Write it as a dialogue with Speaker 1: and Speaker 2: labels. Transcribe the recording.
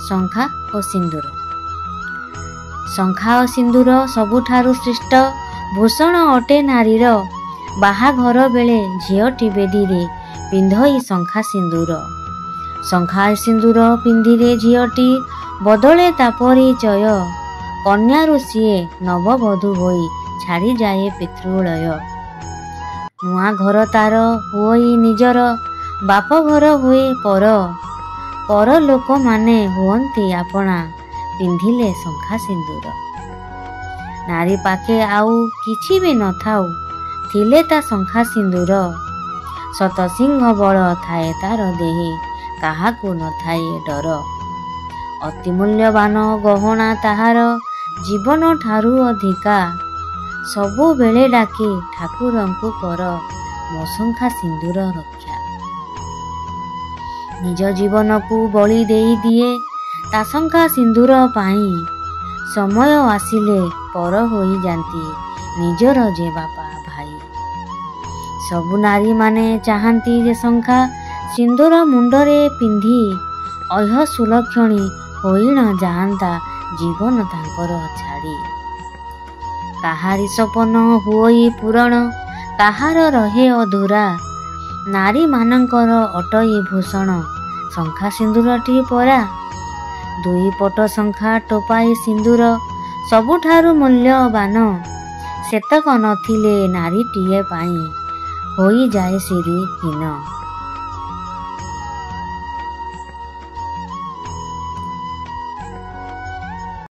Speaker 1: ଶଙ୍ଖା ଓ ସିନ୍ଦୁର। ଶଙ୍ଖା ଓ ସିନ୍ଦୁର ସବୁଠାରୁ ଶ୍ରେଷ୍ଠ ଭୂଷଣ ଅଟେ ନାରୀର। ବାହାଘର ବେଳେ ଝିଅଟି ବେଦୀରେ ପିନ୍ଧଇ ଶଙ୍ଖା ସିନ୍ଦୁର। ଶଙ୍ଖା ସିନ୍ଦୁର ପିନ୍ଧିଲେ ଝିଅଟି ବଦଳେ ତା ପରିଚୟ। କନ୍ୟାରୁ ସିଏ ନବବଧୂ ହୋଇ ଛାଡ଼ିଯାଏ ପିତୃଳୟ। ନୂଆ ଘର ତାର ହୁଅଇ ନିଜର, ବାପ ଘର ହୁଏ ପର। ପର ଲୋକମାନେ ହୁଅନ୍ତି ଆପଣା, ପିନ୍ଧିଲେ ଶଙ୍ଖା ସିନ୍ଦୁର। ନାରୀ ପାଖେ ଆଉ କିଛି ବି ନଥାଉ, ଥିଲେ ତା ଶଙ୍ଖା ସିନ୍ଦୁର। ଶତ ସିଂହ ବଳ ଥାଏ ତାର ଦେହେ, କାହାକୁ ନଥାଏ ଡର। ଅତି ମୂଲ୍ୟବାନ ଗହଣା ତାହାର, ଜୀବନ ଠାରୁ ଅଧିକା। ସବୁବେଳେ ଡାକେ ଠାକୁରଙ୍କୁ କର, ମୋ ଶଙ୍ଖା ସିନ୍ଦୁର ରକ୍ଷା। ନିଜ ଜୀବନକୁ ବଳି ଦେଇ ଦିଏ ତା ଶଙ୍ଖା ସିନ୍ଦୁର ପାଇଁ। ସମୟ ଆସିଲେ ପର ହୋଇଯାନ୍ତି ନିଜର ଯେ ବାପା ଭାଇ। ସବୁ ନାରୀମାନେ ଚାହାନ୍ତି ଯେ ଶଙ୍ଖା ସିନ୍ଦୁର ମୁଣ୍ଡରେ ପିନ୍ଧି ଅହ ସୁଲକ୍ଷଣୀ ହୋଇ ନ ଯାଆନ୍ତା ଜୀବନ ତାଙ୍କର ଛାଡ଼ି। କାହାରି ସପନ ହୁଅଇ ପୂରଣ, କାହାର ରହେ ଅଧୁରା। ନାରୀମାନଙ୍କର ଅଟଇ ଭୂଷଣ, ଶଙ୍ଖା ସିନ୍ଦୁରଟି ପରା। ଦୁଇ ପଟ ଶଙ୍ଖା ଟୋପାଏ ସିନ୍ଦୁର, ସବୁଠାରୁ ମୂଲ୍ୟବାନ। ସେତକ ନଥିଲେ ନାରୀଟିଏ ପାଇଁ ହୋଇଯାଏ ସିରିହୀନ।